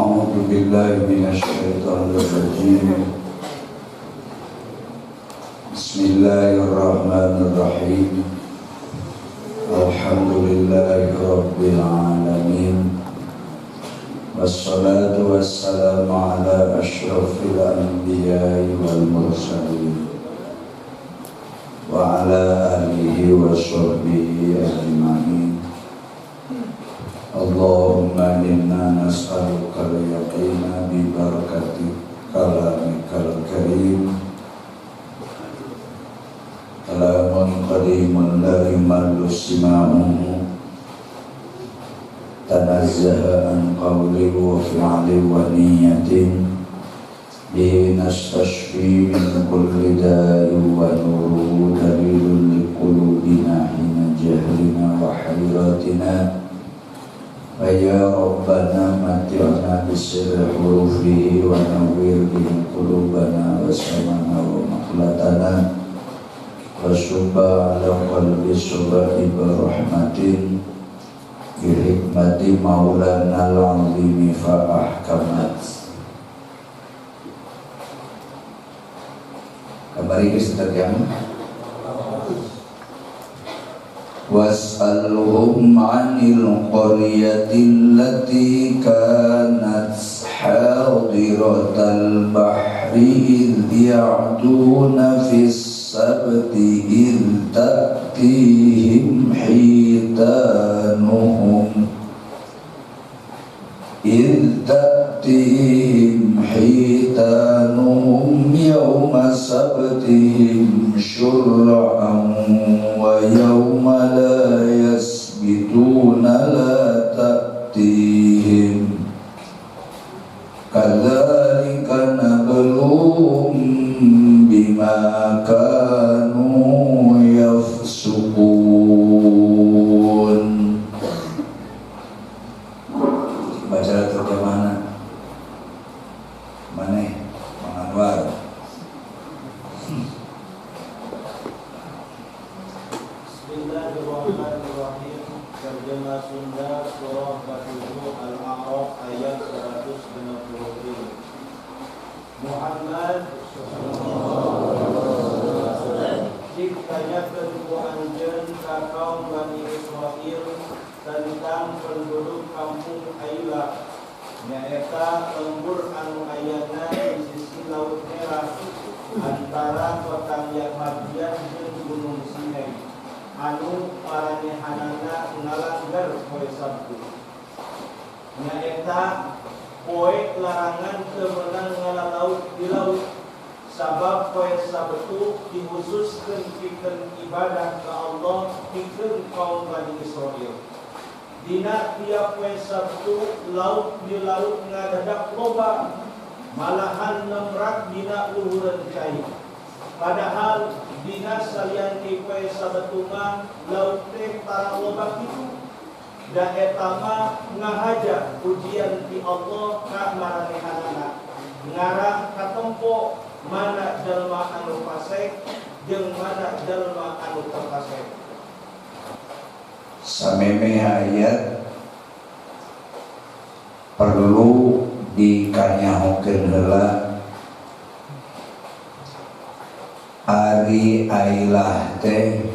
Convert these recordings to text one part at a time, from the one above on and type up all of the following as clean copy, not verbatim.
أعوذ بالله من الشيطان الرجيم. بسم الله الرحمن الرحيم. الحمد لله رب العالمين. والصلاة والسلام على أشرف الأنبياء والمرسلين وعلى آله وصحبه أجمعين. اللهم إنا نسألك اليقين ببركة كلامك الكريم. كلام قديم لا يمل سماعه، تنزه عن قول وفعل ونية، به نستشفي من كل داء ونوره دليل لقلوبنا حين جهلنا وحيرتنا. فيا ربنا متعنا بسر حروفه ونوّر به قلوبنا وسمعنا ومخلتنا، وصب على قلب صبائب رحمة بحكمة مولانا العظيم فأحكمت. Kembali ke setiap was'alhum 'anil qaryati allati kanat hadiratal bahri idh ya'duna fis sabti idh ta'tihim hitanuhum yawma sabtihim syur'an wa yawma la yasbituna la ta'tihim kadzalika nabluhum bima kanu yafsukun. Baca terjemahan mana? Mang Anwar. Bismillahirrahmanirrahim. Terjemah Sunda surah 47 Al-A'raf ayat 160. Muhammad ditanyakan ku anjeun ka kaum Bani Israil tentang penduduk kampung Ailah, nyaeta lembur anu ayana di sisi Laut Merah antara kota Madian jeung Gunung Sinai, anu paranehanana ngalanggar poe Sabtu. Nyaeta poe larangan teu meunang ngalalaut di laut, sabab poe Sabtu dikhususkeun pikeun ibadah ka Allah pikeun kaum Bani Israil. Dina tiap poe Sabtu laut di laut ngadadak loba, malahan nemrak dina luhureun cai. Padahal dina salianti poe Sabtu mah laut teh tara loba kitu. Da eta mah ngahaja ujian ti Allah ka maranehanana. Ngarah katempo mana jalma anu fasik jeung mana jalma anu teu fasik. Sameme ayat perlu dikanyahokeun heula ari Ailah teh,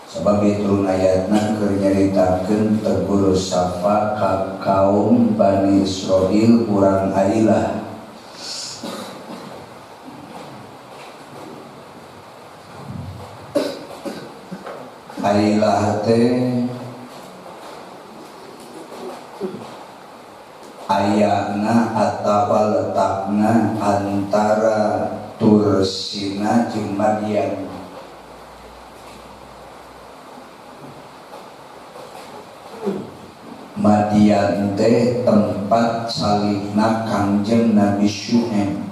sebab itu ayatna keur nyaritakeun tegur sapa ka kaum Bani Israil urang Ailah. Ailah teh ayana atawa letakna antara Tursina jeung Madian. Madian teh tempat salibna Kangjeng Nabi Syuaib.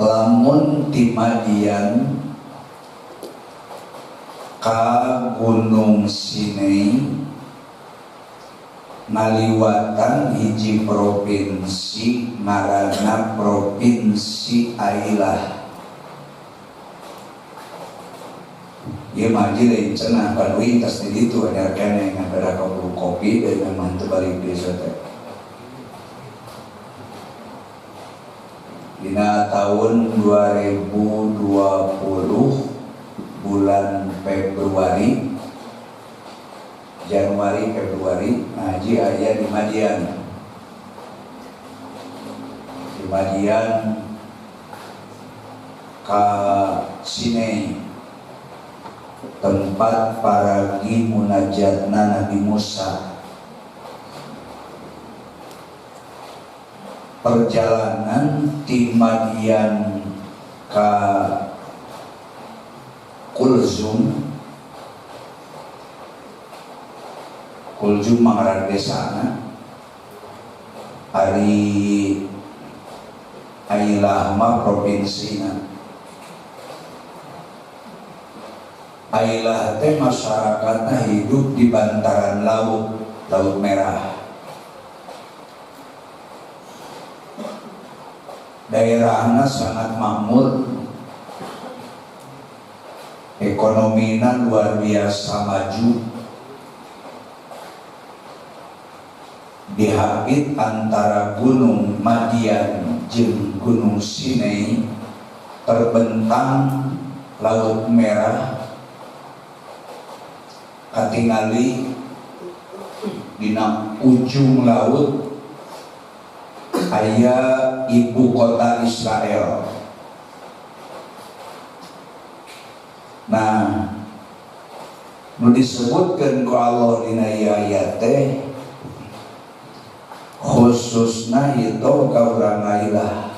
Lamun ti Madian ka Gunung Sinai ngaliwatan hiji provinsi ngaranna Provinsi Ailah. Ieu maji lain cenah Bandung tas di ditu anya keneh ngabada ka kopi dari memang teu balik desa teh. Dina tahun 2020 bulan Februari, Januari Februari ngaji aya di Madian. Di Madian ka Sinei, tempat paragi munajatna Nabi Musa. Perjalanan di Madian ka Kulzum mangran desana ari Ailah mah provinsina. Ailah teh masyarakatnya hidup di bantaran Laut Merah. Daerahnya sangat makmur, ekonominya luar biasa maju, dihabit antara Gunung Madian jeung Gunung Sinai, terbentang Laut Merah, katingali dina ujung laut aya ibu kota Israel. Nah, nu disebutkeun ku Allah dina ieu ayat teh khususna itu ka urang Ailah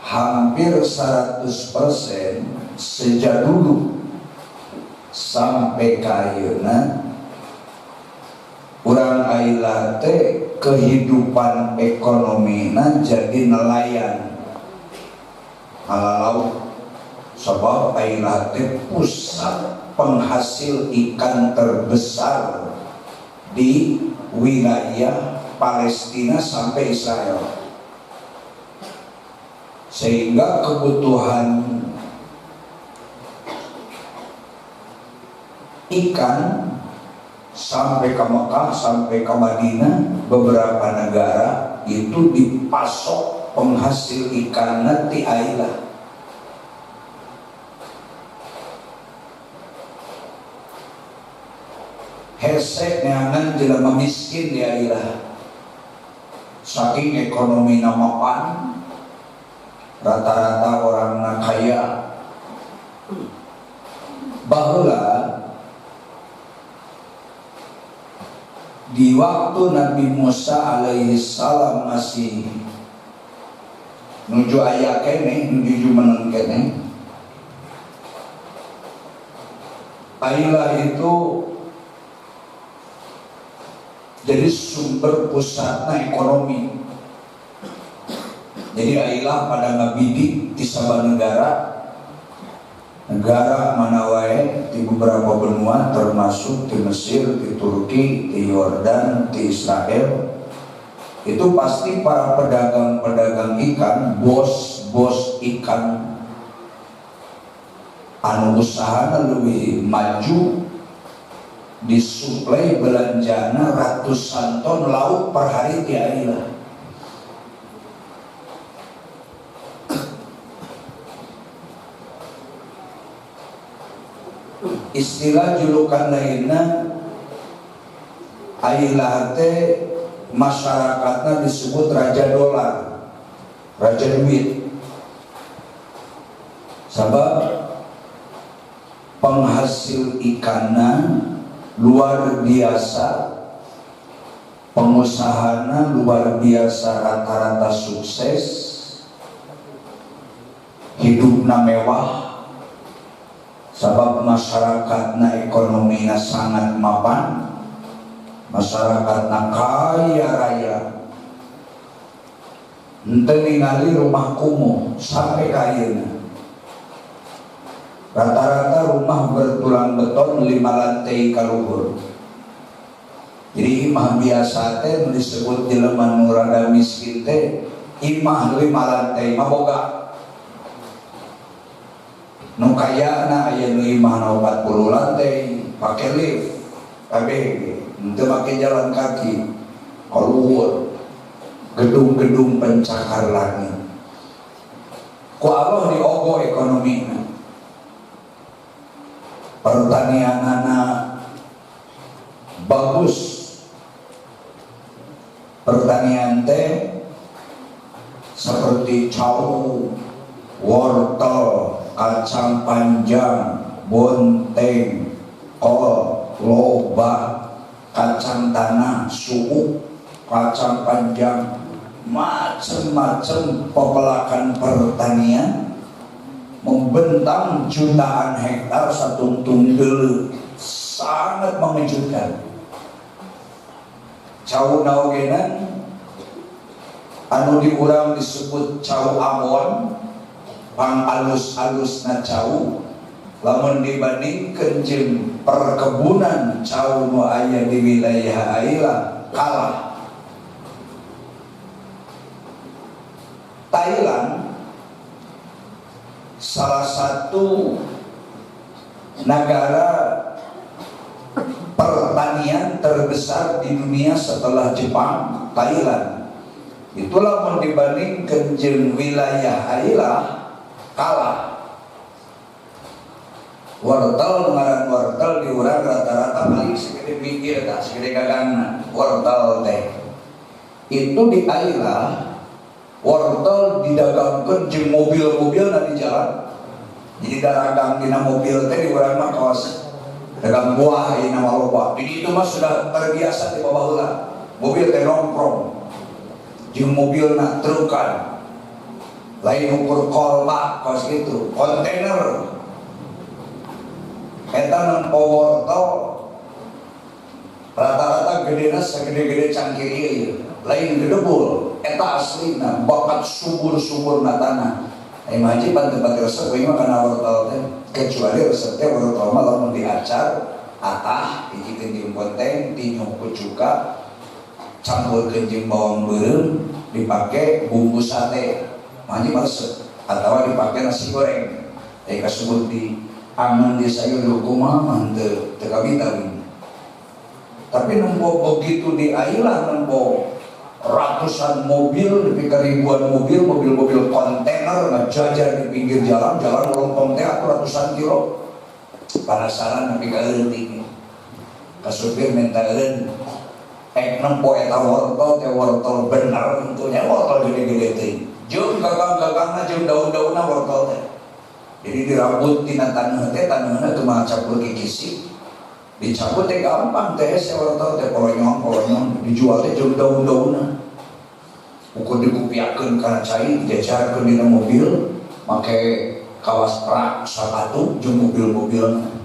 hampir 100% sejak dulu sampai ka ayeuna urang Ailah teh kehidupan ekonomina jadi nelayan laut, sebab Ailah teh pusat penghasil ikan terbesar di wilayah Palestina sampai Israel, sehingga kebutuhan ikan sampai ke Mekah, sampai ke Madinah, beberapa negara itu dipasok penghasil ikan nanti Ailah. Hesek neangan jelema miskin di Ailah, saking ekonomi mapan, rata-rata orang kaya. Baheula di waktu Nabi Musa alaihi salam masih nuju aya keneh, nuju meneng keneh, Ailah itu jadi sumber pusatna ekonomi. Jadi Ailah pada ngabidik di saban negara mana wae di beberapa benua, termasuk di Mesir, di Turki, di Yordan, di Israel. Itu pasti para pedagang-pedagang ikan, bos ikan anu usahana lebih maju, disuplai belanjana ratusan ton lauk per hari di Ailah. Istilah julukan lainnya Ailah teh masyarakatnya disebut Raja Dolar, Raja Duit, sebab penghasil ikannya luar biasa, pengusahana luar biasa, rata-rata sukses, hidupna mewah, sebab masyarakatna ekonominya sangat mapan, masyarakatna kaya raya, henteu ningali rumah kumuh sampai kayana. Rata-rata rumah bertulang beton 5 lantai kaluhur. Jadi imah biasa teh disebut jelema nu rada miskin teh imah 5 lantai mah boga. Nu kaya na aya nu imah na 40 lantai pakai lift, tapi untuk pakai jalan kaki, keluar gedung-gedung pencakar langit. Ku Allah diogo ekonomi, pertanian anak bagus, pertanian teh seperti cau, wortel, kacang panjang, bonteng, kol, lobak, kacang tanah, suuk, kacang panjang, macam-macam pepelakan pertanian membentang jutaan hektar satu tunggel, sangat mengejutkan. Cau naogenan anu diurang disebut cau Ambon, pang alus-alus na cau, lamun dibandingkeun jeung perkebunan cau nu aya di wilayah aila kalah. Thailand salah satu negara pertanian terbesar di dunia setelah Jepang. Thailand itulah mau dibandingkan jeung wilayah aila kalah. Wortel ngaran wortel diurang rata-rata paling segede bibir tak segede gagangna wortel teh. Itu di aila wortel didagangkeun jeung mobil-mobil na di jalan. Jadi dagang dina mobil teh diurang mah kaos dagang buah ieu nama loba. Jadi itu mah sudah terbiasa di bawah heula. Mobil teh nongkrong jeung mobilna trukan. Lain ukur kolbak kaos gitu, kontainer. Eta nempo wortel rata-rata gedena segede-gede cangkir ieu. Lain gedebul, eta aslina bakat subur-suburna tanah. Imaji pan-tempat resep ieu mah kana wortel teh, kecuali resep teh wortel mah lamun diacar atah dijikeun jeung bonteng, tinyuh ku cuka, campurkeun jeung bawang beureum, dipake bumbu sate. Maji resep atawa dipake nasi goreng. Teh kasebut di angan di sayur kumaha mah teu kabita. Tapi nempo begitu di aila nempo ratusan mobil, lebih ke ribuan mobil, mobil-mobil kontainer ngajajar di pinggir jalan, jalan lompong teh ratusan kilo. Penasaran tapi ka leutik. Ka supir minta eureun, nempo eta wortel teh wortel bener tentunya wortel gede-gede teh. Jeung gagang-gagangna jeung daun-daunna wortel teh. Jadi dirambut tina taneuh teh, taneuhna teu maca kisi. Dicabut teh gampang teh wortel teh polonyong dijual teh jeung daun-daunna. Ukur dikupiakeun kana cai dijajarkeun dina mobil make kawas rak sapatu jeung mobil-mobilna.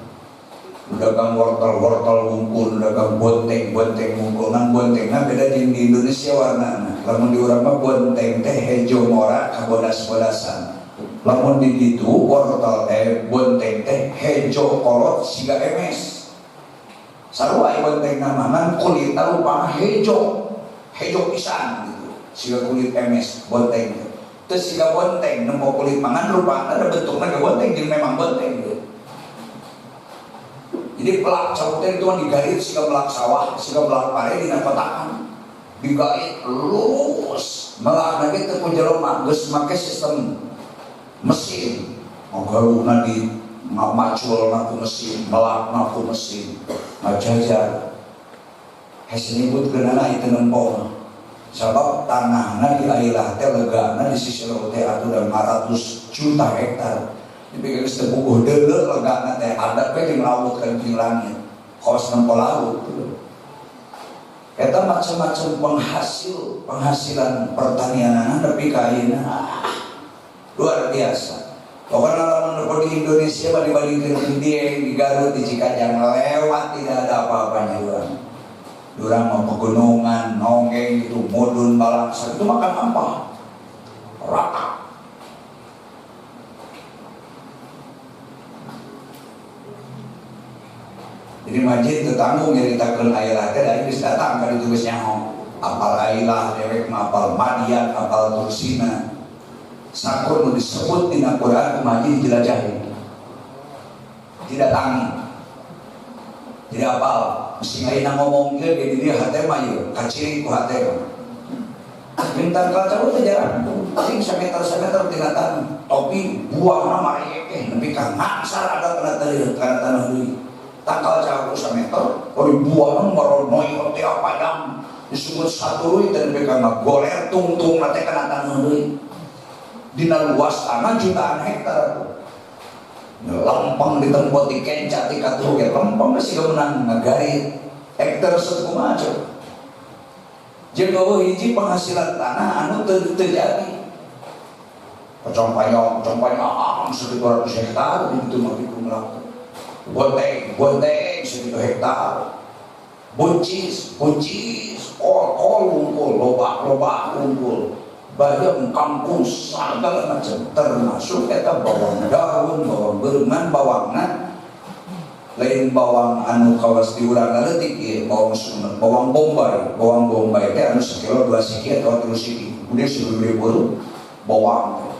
Dagang wortel wungkul, dagang bonteng wungkul. Ngan bontengna beda jeung di Indonesia warnana. Lamun di urang mah bonteng teh hejo mora kabodas-bodasan. Lamun di ditu wortel bonteng teh hejo kolot siga emes. Sarua bonteng namanan kulitna rupana hejo pisan gitu. Siga kulit emes bonteng. Teu siga bonteng nempo kulit mangan rupana ada bentukna ge bonteng jeung memang bonteng gitu. Jadi pelak cau teh itu digarit siga melak sawah, siga melak pare dina kotakan. Digarit lurus. Melak ge teu ku jelema geus make sistem mesin. Ngogaruna di macul na ku mesin, melak na ku mesin. Ngajajar. Hese nyebutkeunana itu nempo. Sabab tanahna di ailah teh legana di sisi leuweung teh aturan 500 juta hektar. Dipikir sebuah deuleur legana teh ada pe jeung lautkeun jeung langit. Kos nempo laut. Eta macam-macam penghasilan pertanianana tapi ka ayeuna luar biasa. Pokoknya lamun di Indonesia mah dibandingkeun Dieng, di Garut, di Cikajang lewat tidak ada apa-apanya urang. Urang mah pegunungan, nonggeng itu, mudun, balangsa itu makan apa? Raka. Jadi majid tetanggung nyaritakeun ailah teh da geus datang ka ditu geus nyaho. Apal ailah dewek mah apal Madian, apal Tursina. Sakur nu disebut dina Quran kumaha dijelajahi. didatangi. Jadi apal, mesti ngaina ngomong dia di dia hati mah yuk, kaciri ku hati mah. Bintang kaca itu jarang, ting semeter tingkatan topi buah nama tapi kan maksar ada karena tanah dulu. Tangkal jauh semeter, kalau buah nomor noi roti apa yang disebut satu dan mereka nggak goler tungtung nanti kena tanah dulu. Dina luas tanah jutaan hektar. Lempeng di tempat di kencak di katu ya lempeng masih kemenang ngagarit hektar seku macam. Jika hiji penghasilan tanah anu terjadi. Contohnya 1.200 hektar itu mah dikumulakan. Bonteng 1 hektar. Buncis, unggul, loba unggul. Bayam kampung segala macam termasuk eta bawang daun, bawang berengan, bawangna lain bawang anu kawas diurang leutik ieu bawang bombay teh anu sekilo 2 siki atau 3 siki udah sebelum bawang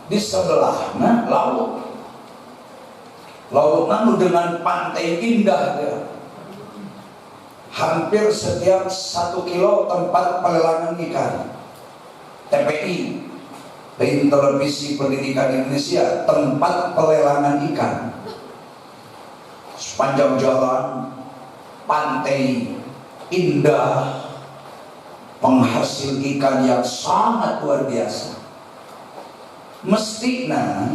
di sebelahna laut anu dengan pantai indah ya. Hampir setiap 1 kilo tempat pelelangan ikan. TPI, Televisi Pendidikan Indonesia, tempat pelelangan ikan. Sepanjang jalan, pantai indah, penghasil ikan yang sangat luar biasa. Mestina,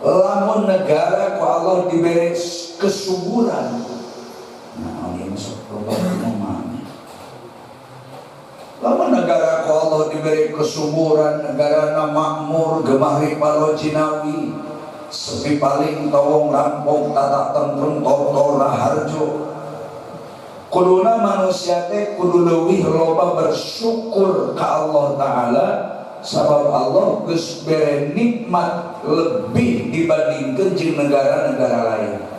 lamun negara ku Allah diberi kesuburan. Nah, ini masuk program mana? Lama negara ku Allah diberi kesuburan, negara makmur, gemahri palo jinawi, sepi paling tawong rampung, tatak tentrem, tortor raharjo. Kuduna manusia teh kudu leuwih loba bersyukur ka Allah Ta'ala, sabab Allah geus bere nikmat lebih dibandingkeun jeung negara-negara lain.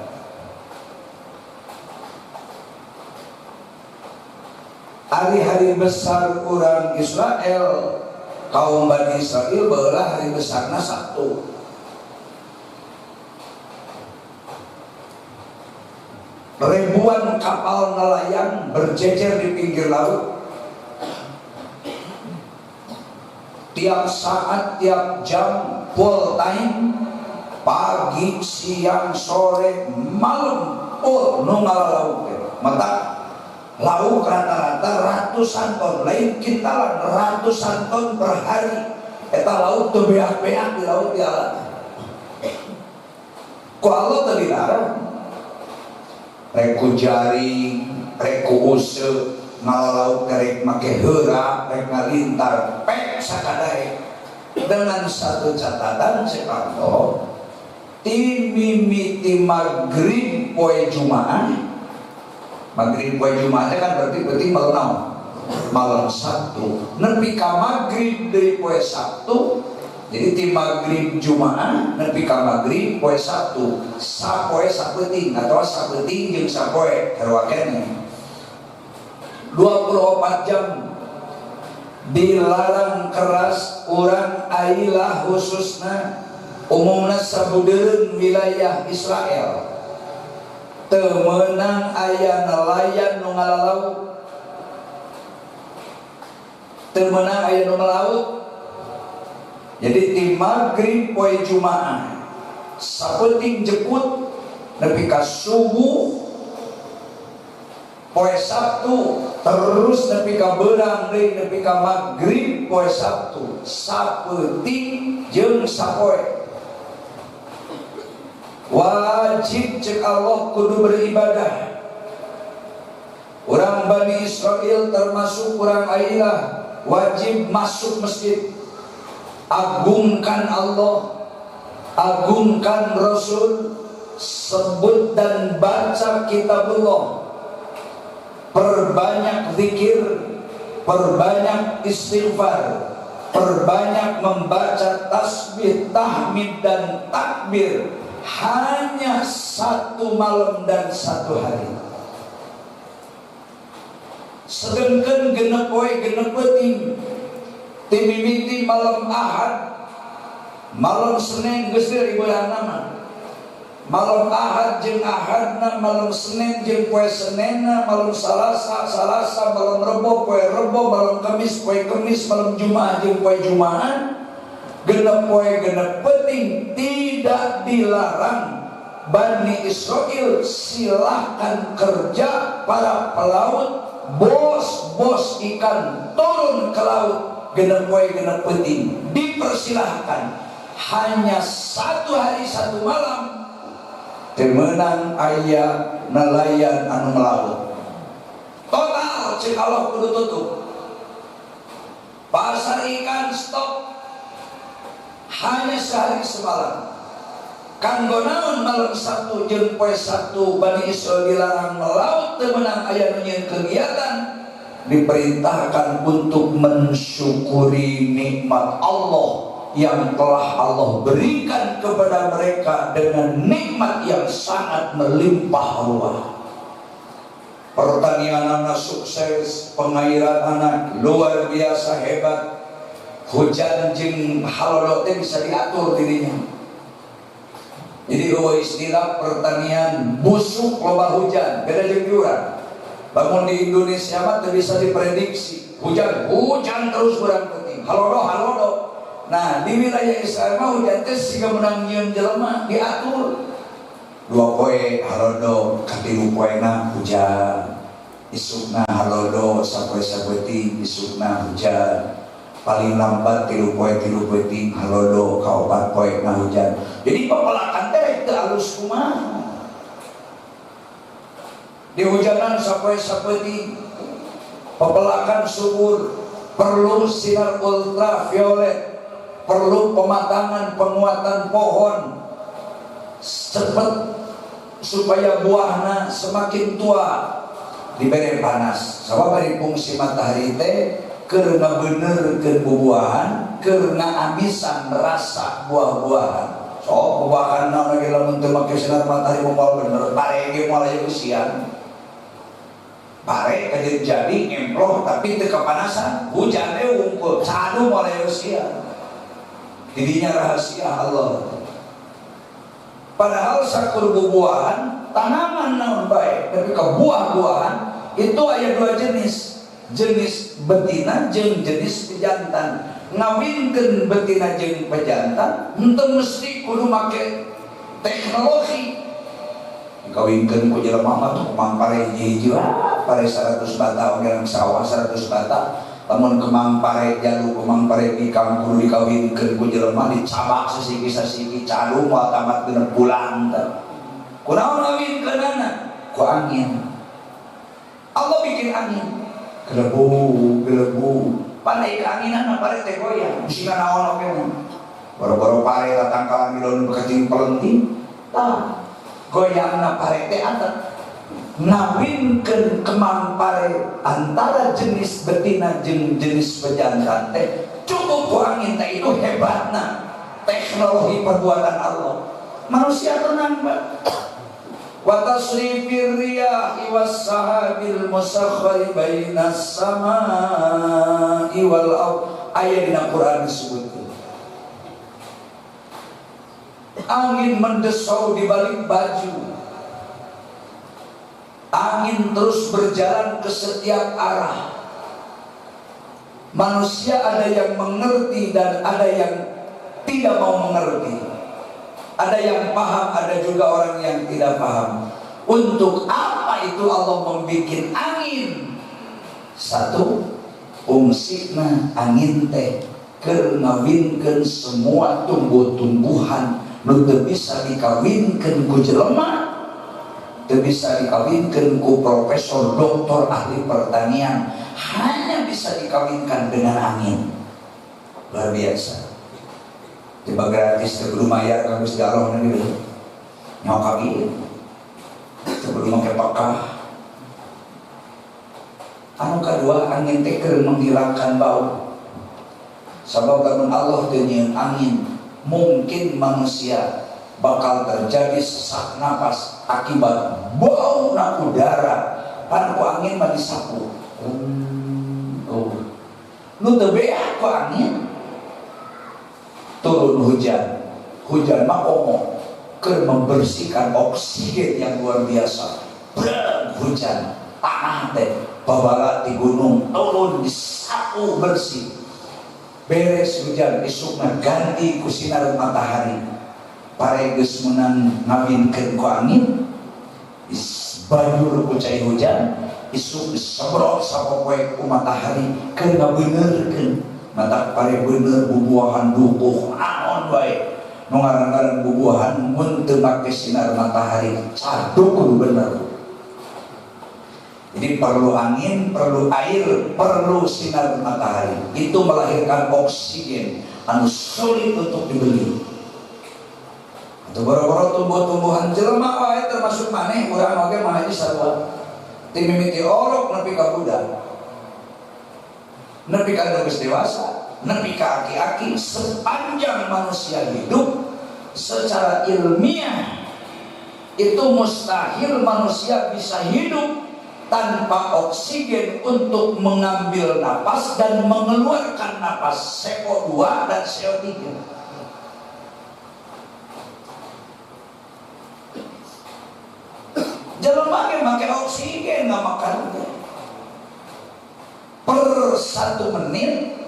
Hari-hari besar orang Israel, kaum Bani Israel beulah hari besarna Sabtu. Ribuan kapal nelayan berjejer di pinggir laut. Tiap saat, tiap jam, full time, pagi, siang, sore, malam, full nu ngalaut. Mata lauk rata-rata ratusan ton, lain kintalan ratusan ton per hari. Eta lauk tuh beak-beak di laut di alam. Ku Allah tadi larang, reku jaring, reku use, ngalaut kerek make heura, rek ngalintar, pek sakadai. Dengan satu catatan sekanto, timimiti maghrib poe Jumaah. Maghrib poe Jumaah kan berarti malam Sabtu. Nepi ka maghrib dari poe Sabtu. Jadi ti maghrib Jumaah nepi ka maghrib poe Sabtu. Sapoe sapeuting atau sapeuting jeung sapoe sarua keneh. 24 jam dilarang keras urang ailah khususna umumna sabudeureun wilayah Israel. Temenang aya nelayan nu ngalaut, temenang aya nu ngalaut. Jadi di maghrib poe Jumaah sapeuting jeput nepi ka subuh poe Sabtu terus nepi ka beurang deui nepi ka maghrib poe Sabtu sapeuting jeung sapoe. Wajib cek Allah kudu beribadah. Orang Bani Israel termasuk orang Ailah wajib masuk masjid, agungkan Allah, agungkan Rasul, sebut dan baca kitabullah, perbanyak zikir, perbanyak istighfar, perbanyak membaca tasbih, tahmid dan takbir. Hanya 1 malam dan 1 hari. Sedengkeun genep poe genep peuting timimiti malam Ahad malam Senin geus di bulan nama, malam Ahad jeung Ahadna, malam Senin jeung poe Seninna, malam Salasa Salasa, malam Rebo poe Rebo, malam Kamis poe Kamis, malam Jumaah jeung poe Jumaah. Genep poe genep penting, tidak dilarang. Bani Israel silahkan kerja, para pelaut, bos ikan turun ke laut, genep poe genep penting, dipersilahkan. Hanya 1 hari 1 malam temenang aya nelayan anu melaut. Total cek Allah kudu tutup. Pasar ikan stop hanya sehari semalam. Kanggo naon malam Sabtu jeung poe Sabtu Bani Israil dilarang melaut teu meunang aya nu nyieun kegiatan, diperintahkan untuk mensyukuri nikmat Allah yang telah Allah berikan kepada mereka dengan nikmat yang sangat melimpah ruah. Pertanian anak sukses, pengairan anak luar biasa hebat. Hujan jeung halodo teh bisa diatur dirinya. Jadi istilah pertanian busuk loba hujan, beda jeung diurang. Bangun di Indonesia mah teu bisa diprediksi. Hujan terus urang penting. Halodo. Nah, di wilayah Israel mah hujan teh siga meunang nyieun jelema diatur. 2 poe halodo, katilu poena hujan. Isukna halodo, sapoe sabeuting isukna hujan. Paling lambat 3 poe halodo, ka 4 poe na hujan. Jadi pepelakan teh teu alus kumaha. Di hujanan sapoe sapeuting, pepelakan subur, perlu sinar ultraviolet, perlu pematangan penguatan pohon cepet supaya buahna semakin tua, diberi panas. Sabab bari fungsi matahari teh keur ngabenerkeun bubuahan, keur ngaabisan rasa buah-buahan. So bubuahan naon lagi lamun teu make sinar matahari moal bener, pare ge moal aya usian. Pare kajeun jadi emploh tapi teu kapanasan, hujan teh wungkul, sadu moal aya usian. Didinya rahasia Allah. Padahal sakur bubuahan tanaman naon bae, tapi ka buah-buahan itu aya 2 jenis. Jenis betina jeung jenis pejantan. Ngawinkeun betina jeung pejantan henteu mesti kudu make teknologi. Dikawinkeun ku jelema mah tuh kemang pare hiji-hiji pare 100 bata oge sawah 100 bata. Lamun kemang pare jalu kemang pare pikang kudu dikawinkeun ku jelema dicabak sasigi-sasigi cadu moal tamat genep bulan teh. Kunaon ngawinkeunana? Ku angin. Allah bikin angin. Gelebu pandai keanginan pare teh goyang bisina naon oge mah boro-boro pare datang ka milon bekacing pelenting tah goyangna pare teh atat ngawinkeun kemang pare antara jenis betina jeung jenis pejantan teh cukup ku angin teh itu hebatna teknologi perbuatan Allah. Manusia tenang Pak. Wa tasrifir riyahi was sahabil musakhkhari bainas samaa'i wal ardh. Aya dina Quran disebutkeun angin mendesau di balik baju, angin terus berjalan ke setiap arah. Manusia ada yang mengerti dan ada yang tidak mau mengerti. Ada yang paham, ada juga orang yang tidak paham. Untuk apa itu Allah membuat angin? 1, fungsina angin teh keur ngawinkeun semua tumbuh-tumbuhan nu teu bisa dikawinkeun ku jelema, teu bisa dikawinkeun ku profesor, doktor, ahli pertanian, hanya bisa dikawinkan dengan angin. Luar biasa. Tiba gratis, sebelum mayar kamu segala nanti dulu nyokaki sebelum pakai pakah. Anu kedua, angin teh keur menghilangkan bau. Sebab lamun Allah teu nyieun angin, mungkin manusia bakal terjadi sesak napas akibat bau na udara. Pan ku angin mah disapu. Nu teu beak ku angin. Tuh turun hujan. Hujan mah omong ke membersihkan oksigen yang luar biasa. Breng hujan, tanah teh babala di gunung turun disapu bersih. Beres hujan isukna ganti ku sinar matahari. Paregeus meunang ngawinkeun ku angin. Banjur ku cai hujan, isuk disemprot sapopoe ku matahari keur ngabeuneureun. Mata pare bener bubuahan dukuh naon bae. Nu ngaran-ngaran bubuahan mun teu make sinar matahari caduk kudu bener. Jadi perlu angin, perlu air, perlu sinar matahari. Itu melahirkan oksigen anu sulit untuk dibeli. Atau boro-boro tumbuh-tumbuhan jelema wae termasuk maneh urang oge mah haji sarua. Ti mimiti orok nepi ka budak. Nepi ka geus dewasa, nepi ka aki-aki, sepanjang manusia hidup secara ilmiah itu mustahil manusia bisa hidup tanpa oksigen untuk mengambil napas dan mengeluarkan napas CO2 dan CO3. Jelema ge make oksigen nggak makan. Per 1 menit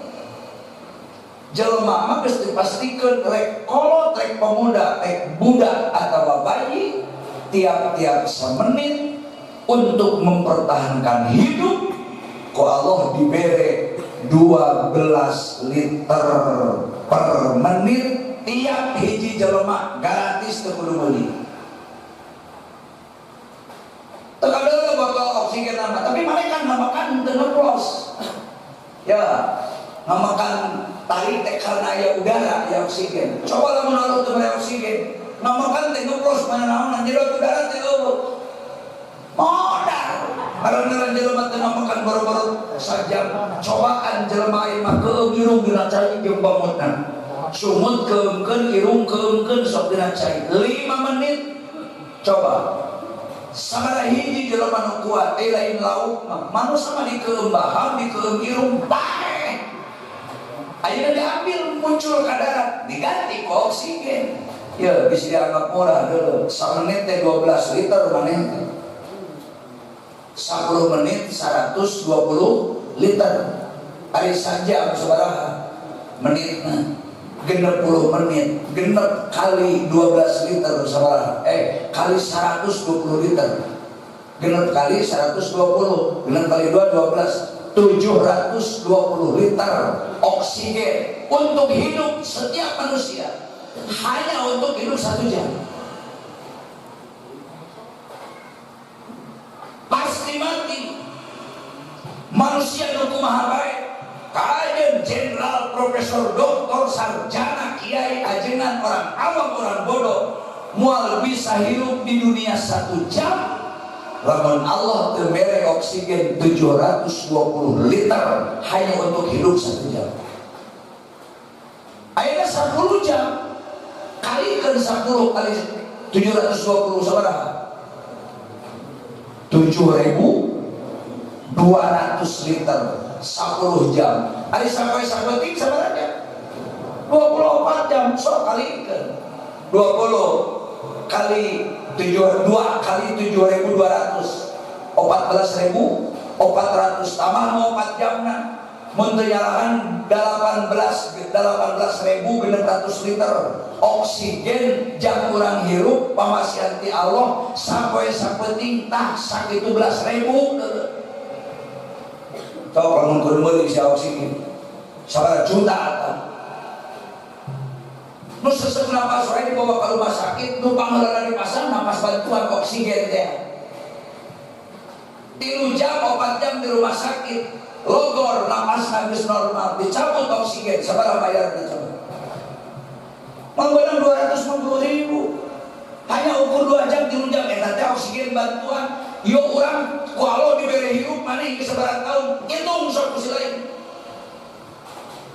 jelema mah geus dipastikeun rek kolot, rek pemuda, rek budak atawa bayi tiap-tiap semenit untuk mempertahankan hidup ku Allah dibere 12 liter per menit tiap hiji jelema gratis teu kudu meuli. Teka dulu botol oksigen nama, tapi mereka namakan teneplos. Ya, namakan tarik teh karena ya udara ya oksigen. Coba lah menaruh teh oksigen. Namakan teneplos mana naon anjeun udara teh eueuh. Modal. Kalau ngeran jelema teh namakan baru-baru sajam. Cobaan jelema ieu mah keung irung dina cai jeung bamutna. Sumut keungkeun irung keungkeun sok dina cai. 5 menit. Coba. Sabaraha hiji jelema nu kuat lain lauk mah manusia mah dikeum baham dikeum irung bae. Ayeuna diambil muncul ka darat diganti ku oksigen. Ya bisa dianggap murah deuleu. Samenit teh 12 liter maneh. 10 menit 120 liter. Ari sajam sabaraha menitna? 60 menit, genep kali 12 liter sabaraha? Kali 120 liter. Genep kali 120, genep kali 2 12, 720 liter oksigen untuk hidup setiap manusia. Hanya untuk hidup 1 jam. Pasti mati. Manusia nu kumaha bae? Kajen Jenderal Profesor Doktor Sarjana Kiai ajengan orang awam orang bodoh mual bisa hidup di dunia 1 jam lamun Allah teu mere oksigen 720 liter hanya untuk hidup 1 jam. Ayeuna 10 jam kalikeun 10 kali 720 sabaraha? 7.200 liter 10 jam. Ari sampai sabeting sabaraha? 24 jam sok kalikeun. 20 kali 2 kali 7.200 14.400 tambah 4 jamna mun teu nyalahan 18.600 liter oksigen jang urang hirup pamasihan ti Allah sampai sapeting tah 17.000 tau lamun kudu meuli si oksigen sabaraha juta eta. Nu sesek napas wae dibawa ke rumah sakit nu pangeulana dipasang napas bantuan oksigen teh. 3 jam 4 jam di rumah sakit logor napasna geus normal dicabut oksigen sabaraha bayarna coba? Mangbeunang 250.000 hanya ukur 2 jam 3 jam eta teh oksigen bantuan. Yo urang ku Allah dibere hirup maneh geus sabaraha taun ngitung sok ku lain.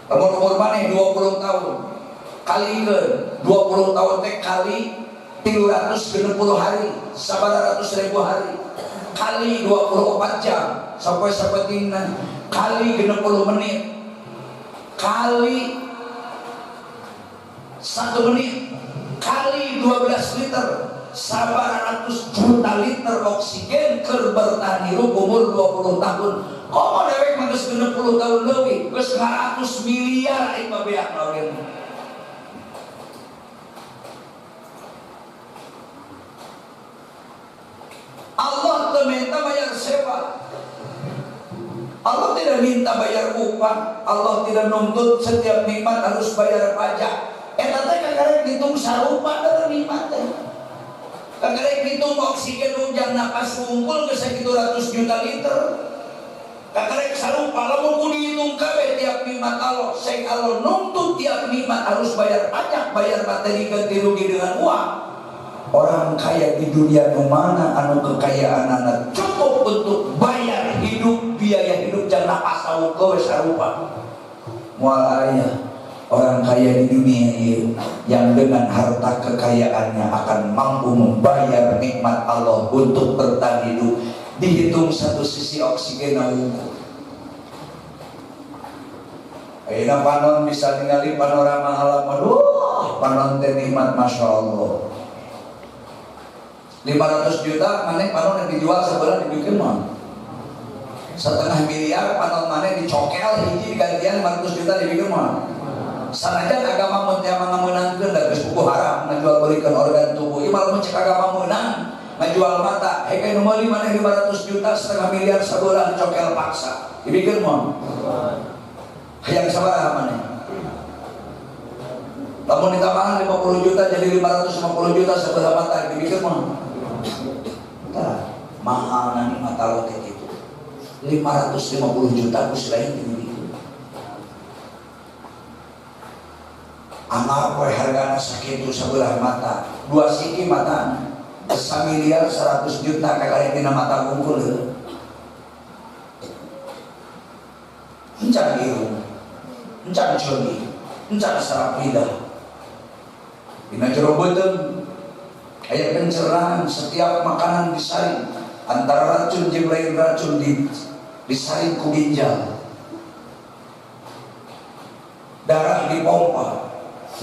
Lamun umur maneh 20 tahun kalikeun 20 tahun teh kali 360 hari sabaraha ratus ribu hari kali 24 jam sampai sapetingna kali 60 menit kali 1 menit kali 12 liter 900 juta liter oksigen keur bertahan hidup umur 20 tahun. Komo dewek mah geus 60 tahun leuwih, geus 100 miliar aing mah beak lawan. Allah teu minta bayar sewa. Allah tidak minta bayar upah. Allah tidak nuntut setiap nikmat harus bayar pajak. Eta teh kagarek ditung sarupa da nikmat teh. Kagarek ditung oksigen ujang napas unggul geus 100 juta liter. Kagarek sarupa lamun kudu dihitung kabeh tiap nikmat Allah. Saing Allah nuntut tiap nikmat harus bayar pajak, bayar materi ganti rugi dengan uang. Orang kaya di dunia mana anu kekayaan anak cukup untuk bayar hidup, biaya hidup jangan napas unggul sarupa. Moal aya orang kaya di dunia ini yang dengan harta kekayaannya akan mampu membayar nikmat Allah untuk bertahan hidup. Dihitung satu sisi oksigen unggul. Ayeuna panon bisa ningali panorama alam. Aduh, panon teh nikmat masya Allah. 500 juta maneh panon yang dijual sebulan dibikin mah. 1,5 miliar panon maneh dicokel hiji gantian 500 juta dibikin mah. Sanajan agama mun teh menangkeun da geus buku haram ngajual beurekeun organ tubuh. Ieu mah mun cek agama meunang ngajual mata, heke nu meuli maneh 500 juta 1,5 miliar sabulan cokel paksa. Dibikin mah. Hayang sabaraha maneh? Lamun ditambahan 50 juta jadi 550 juta sabulan mata dibikin mah. Tah, mahal nani mata lo teh kitu. 550 juta geus lain dibikin. Amal poe hargana sakitu sabelah mata, 2 siki mata 1 miliar 100 juta kagarek dina mata unggul. Encan irung, encan ceuli, encan saraf lidah. Dina jero beuteung aya pencerahan, setiap makanan disaring antara racun jeung lain racun disaring ku ginjal. Darah dipompa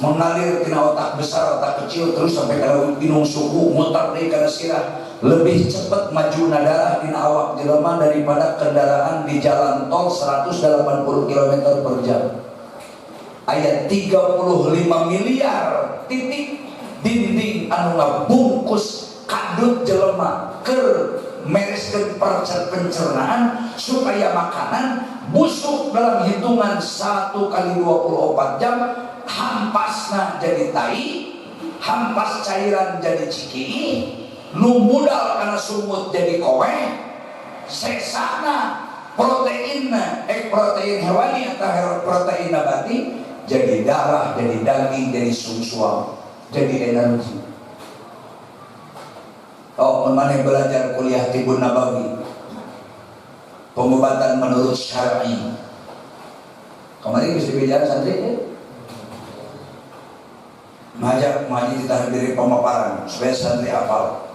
mengalir tina otak besar, otak kecil terus sampai kana binung suku mutar deui kana sirah. Lebih cepat maju darah dina awak jelema daripada kendaraan di jalan tol 180 km per jam. Aya 35 miliar titik dinding anu ngabungkus kadut jelema keur mereskeun pencernaan supaya makanan busuk dalam hitungan 1 kali 24 jam. Hampasna jadi tai, hampas cairan jadi ciki, nu budal kana sumut jadi kowe, sesana proteinna, protein hewani atau protein nabati jadi darah, jadi daging, jadi sumsuam, jadi energi. Oh, mana belajar kuliah Tibun Nabawi, pengobatan menurut syar'i. Kemarin bisa bicara santri ya? Ngajak ngaji kita diri pemaparan supaya santri hafal,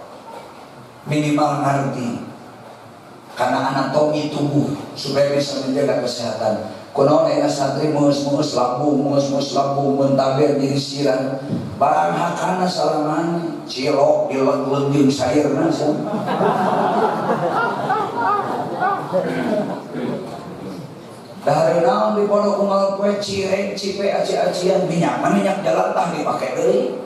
minimal ngerti karena anatomi tubuh supaya bisa menjaga kesehatan. Kunaon aya santri meus-meus lambung mentabir jadi siran barang hakana salaman cilok dileg-leg jeung sairna dari naon di pondok unggal kue cireng cipe aci-acian minyak jalan tah dipake deui.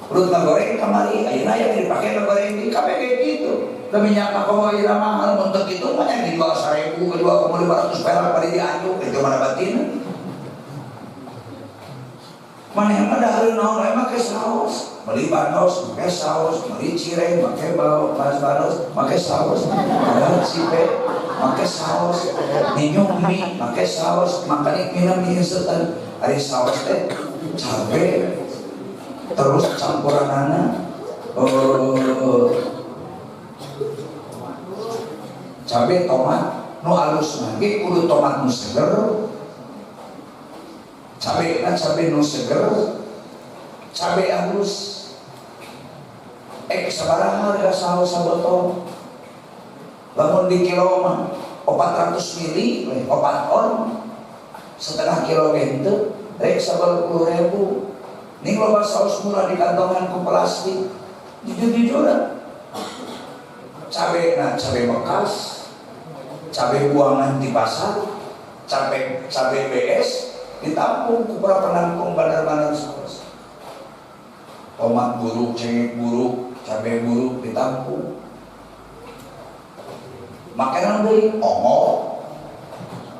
Urut ngagoreng kamari ayeuna aya dipake ngagoreng di kabeh ge kitu. Da minyak komo ieu mahal mun teu kitu mah yang dijual 1.000 dijual 500 perak bari dianjuk itu mana batin. Maneh mah da hareun naon we make saos, beli banos make saos, beli cireng make banos make saos, ada cipe make saos, minum mie make saos, makan minum mie insetan ari saos teh cabe terus campuranana cabe tomat nu alus mangge kudu tomat nu seger, cabe nu seger, cabe halus. Sabaraha harga saos sabotol? Lamun di kilo mah 400 mili, 4 on, setengah kilo gitu, rek 90.000. Ning loba saos murah di kantongan ku plastik. Jujur-jujuran. Cabe bekas, cabe buangan di pasar, cabe BS ditampung ku para penanggung bandar-bandar saos. Tomat buruk, cengkeh buruk, cabe buruk ditampung. Makanan beli ongol.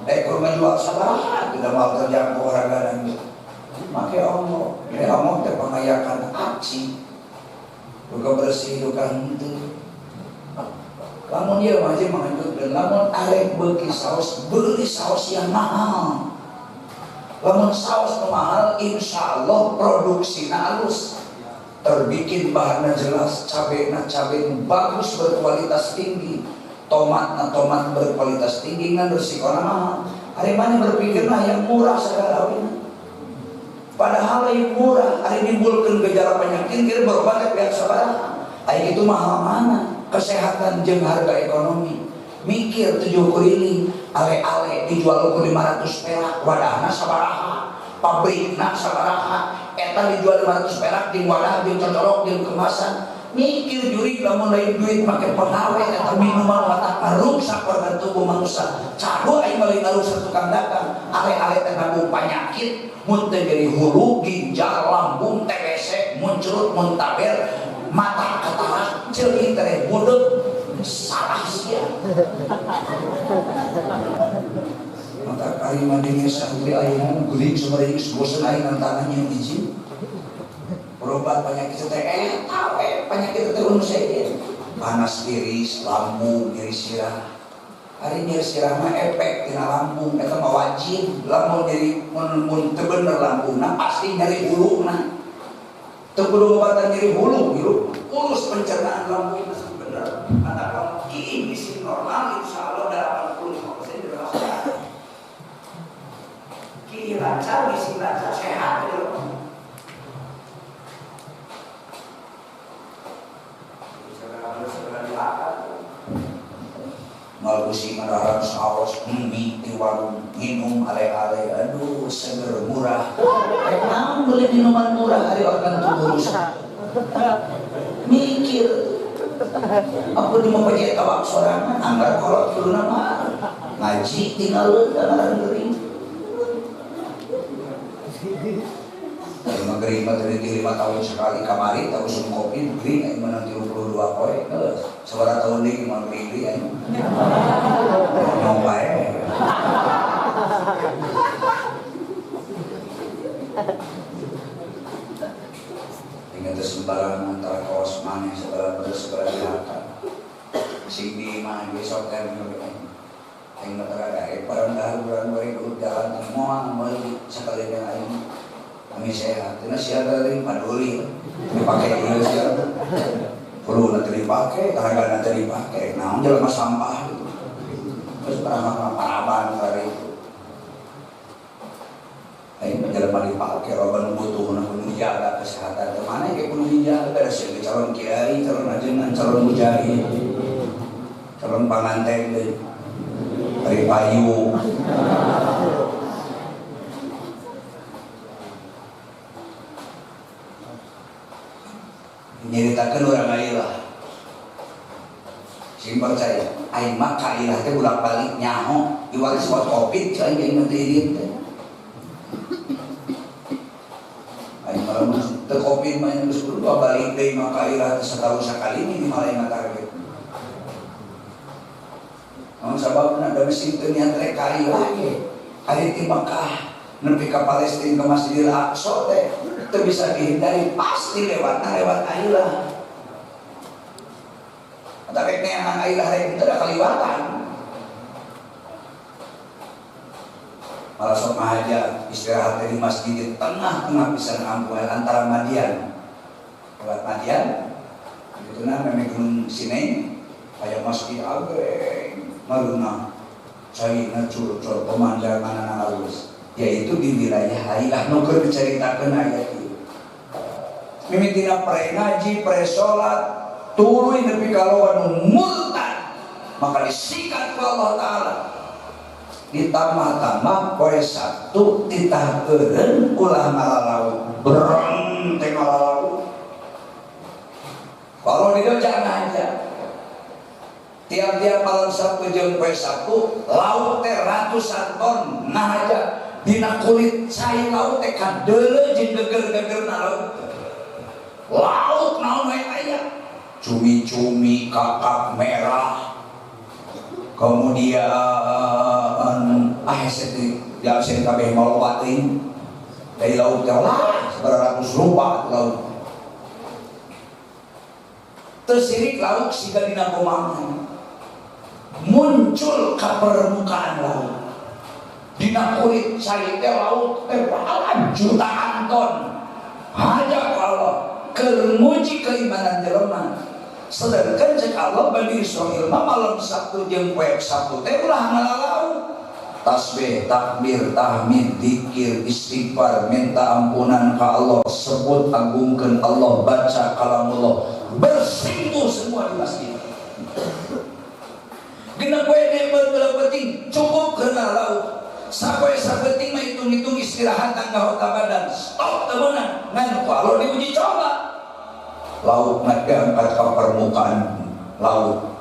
Rumah jual sabaraha tidak mau terjangkau harga itu. Make ongol. Ini ongol teh pengayakan aci. Duka bersih duka henteu. Lamun dia wajib menghancurkan. Lamun arek beli saos yang mahal. Lamun saos mahal, insya Allah produksinya halus. Terbikin bahannya jelas, cabai bagus berkualitas tinggi. Tomat berkualitas tinggi kan resikonya mahal. Hari mana berpikir yang murah segala ini. Padahal yang murah hari nimbulkan gejala penyakit kira berobat pihak sabaraha. Hari itu mahal mana? Kesehatan jeung harga ekonomi. Mikir 7 keliling, ale-ale dijual ke 500 perak, wadahna sabaraha, pabrikna sabaraha, eta dijual 500 perak di wadah, di cocorok, di kemasan. Mikir juri lamun lain duit make pegawai atau minuman watak rusak organ tubuh manusia. Caro aing balik rusak tukang dagang. Ale-ale teh nanggung penyakit, mun teh jadi hulu, ginjal, lambung, TBC, muncul, muntaber, mata katarak, ceuing teh budeg. Salah sia. Mata kali mandenge santri ayeuna geuling sumeureung bosen ayeuna tanahnya hiji. Berobat penyakit teh penyakit teh unseukeun panas tiris, lambung, nyeri sirah. Hari nyeri sirah mah efek tina lambung eta mah wajib. Lamun nyeri mun teu bener lambungna pasti nyeri huluna. Teu kudu obatan nyeri hulu, urus pencernaan lambungna bener. Kata kamu ini misi normal insyaallah 85% dirasakan. Ki lancar, misi lancar, sehat gitu. Malusi marahan saos mie di warung minum ale-ale aduh seger murah. Namun beli minuman murah hari organ tubuh rusak. Mikir apa di mau pakai tabak sorangan anggar kolot dulu nama ngaji tinggal dan gering. Maghrib dari 5 tahun sekali kamari tahu sun kopi gering mana 32 poe seberapa tahun lagi maghrib ya mau bae ingat sembarang antara kaos mana sebelah dihakan sing di mah besok kan yang terada barang dahulu dulu jalan semua meuli sekali dengan aing kami sehat, karena siapa tadi paduli dipakai ini siapa perlu nanti dipakai, harga nanti dipakai nah jalan sampah gitu terus paraban hari itu ini jalan dipakai, roban butuh untuk menjaga kesehatan kemana yang perlu dijaga, ada siapa calon kiai, calon ajengan, calon mujahid calon pengantin dari payu nyeritakan orang ailah sing percaya aing mah kailah teh bolak-balik nyaho iwaris buat covid aing ge mah teuing teh aing mah teu covid mah geus kudu balik deui mah kailah teh setahun sakali minimal aing target namun sababna da mesin teu niat rek kailah ge ari ti Makkah nepi ka Palestina ke Masjidil Aqsa teh itu bisa dihindari pasti lewat ailah. Tapi neangan ailah itu ada kaliwatan. Malah sok mahaja istirahat di masjid di tengah-tengah pisan ampuhan antara Madian. Lewat Madian itu memang gunung Sinai kayak masjid agreng maruna cairna curcol pemandangan halus yaitu di wilayah ailah nuker diceritakeun aya ieu. Mimitina pre ngaji, pre sholat, tuluy nepi ka lawan murtad, maka disikat ku Allah Ta'ala. ditambah-tambah poe Sabtu titah eureun ulah ngalalau bereng teh ngalalau. Kalau di dieu jangan aja tiap-tiap malam Sabtu jeung poe Sabtu lauk teh ratusan ton nah aja dina kulit cai lauk teh kadeuleu jeung geger-gegerna lauk naon we aya cumi-cumi kakap merah kemudian seti biasa kabeh malobatin dari lauk teh lah sabaratus rupa lauk teu sirik lauk siga dina kumaha muncul ka permukaan laut dina kulit cai teh laut teh pahala jutaan ton haja Allah keur muji keimanan jelema sedangkan cek Allah Bani Israil malam Sabtu jeung poe Sabtu teh ulah ngalalau tasbih takbir tahmid dzikir istighfar minta ampunan ka Allah sebut agungkeun Allah baca kalamullah bersimpuh semua di masjid. Genep poe nembeun beula penting cukup keuna lauk. Sapoe sapenting mah hitung-hitung istirahat tangga hota badan. Stop teu meunang. Ngan ku Allah diuji coba. Lauk mah diangkat ka permukaan laut.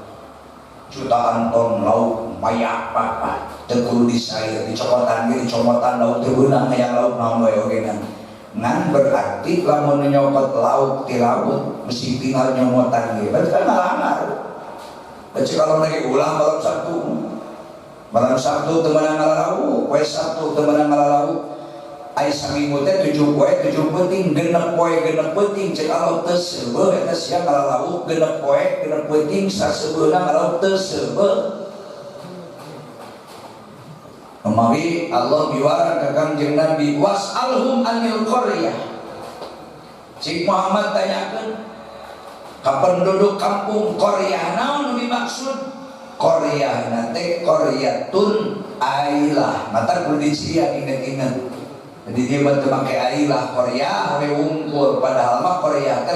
Jutaan ton lauk mayak apa teu kudu disair dicopotan ge dicopotan lauk teu beunang hayang lauk naon wae oge ngan berarti lamun nyopot lauk ti laut mesti tinggal nyomotan ge berarti kan ngalangar. Jadi kalau lagi ulang malam Sabtu temenan ngalalau, poe Sabtu temenan ngalalau, ai saminggu teh 7 poe 7 penting, genep poe genep penting, cek kalau teu seubeuh eta sia ngalalau genep poe genep penting saseubeuna ngalalau teu seubeuh. Memawi Allah biwara ka Kangjeng Nabi was'alhum anil qaryah. Cik Muhammad tanyakeun ka penduduk kampung Korea naon nu dimaksud Korea nate Koreatun ailah mata kudu dicirian inget-inget jadi dia bantu make ailah Korea we wungkul padahal mah Korea teh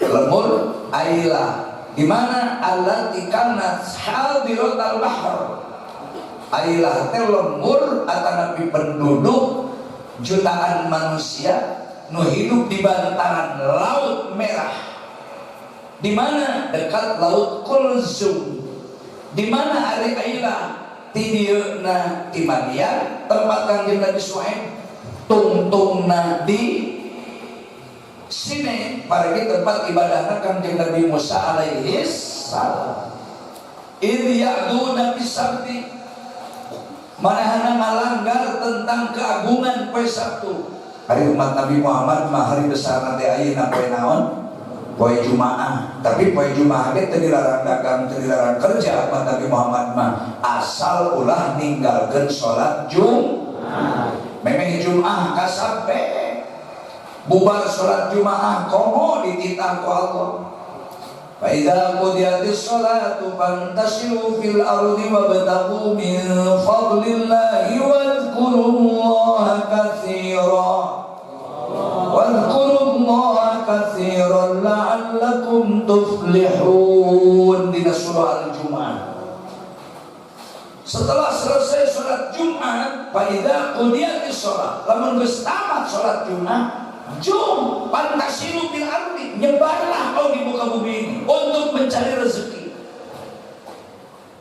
lemur ailah di mana allati kanat hadiratal bahr ailah teh lemur atanapi penduduk jutaan manusia nu hidup di bantaran Laut Merah, di mana dekat Laut Kulzum, di mana ari ailah ti dieuna ti Madian tempat Kangjeng Nabi Syuaib tungtungna di sini paragi tempat ibadahna Kangjeng Nabi Musa alaihi salam. Idh ya'duna bisabti manehna ngalanggar tentang keagungan poe Sabtu. Hari umat Nabi Muhammad mah hari besar nanti ayeuna poe naon? Poe Jumaah. Tapi poe Jumaah ge teu dilarang dagang, teu dilarang kerja umat Nabi Muhammad mah asal ulah ninggalkeun salat Jumaah. Memeh Jumaah kasampe bubar salat Jumaah komo dititah ku Allah. Fa idza qudiyatis shalatu fantashiru fil ardi wabtaghu min fadlillahi wadhkurullaha katsiran wadhkurullaha katsiran la'allakum tuflihun di surah Al-Jumu'ah. Setelah selesai salat Jumat, fa idza qudiyatis shalah, lamun geus tamat salat Jumat pantasiru bil ardi, nyebarlah kau di muka bumi ini untuk mencari rezeki.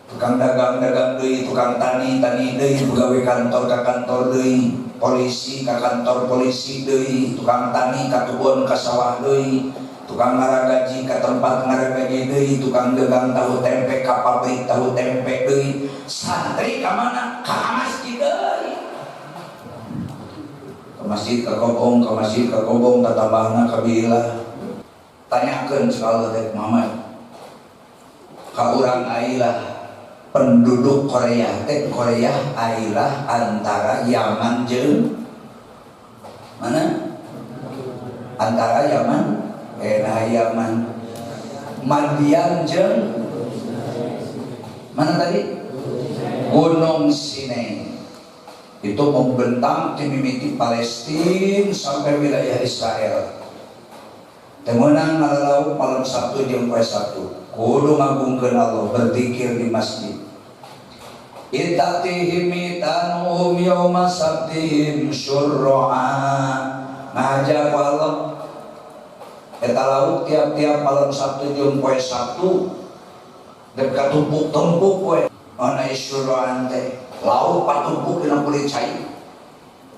Tukang dagang deui, tukang tani deui, pegawai kantor ka kantor deui, polisi ka kantor polisi deui, tukang tani ka kebun ka sawah deui, tukang ngaragaji ka tempat ngaragaji deui, tukang dagang tahu tempe ka pabrik tahu tempe deui, santri ka mana? Ka masjid deui. Ke masjid ke kobong katambahna kabilah tanyakeun sekali dek Muhammad ka urang ailah penduduk Korea teh Korea ailah antara Yaman jeung mana antara Yaman Yaman Madian jeung mana tadi Gunung Sinai itu membentang di mimiti Palestina sampai wilayah Israel. Temenang ngalalau malam Sabtu jeung poe Sabtu. Kudu ngagungkeun Allah, berzikir di masjid. itatihim itanuhum yawma sabtihim syurro'a ngajak malam eta lauk tiap-tiap malam Sabtu jeung poe Sabtu dekat tumpuk-tumpuk poe ana syurro'an teh lauk patumpuk dina kulit cai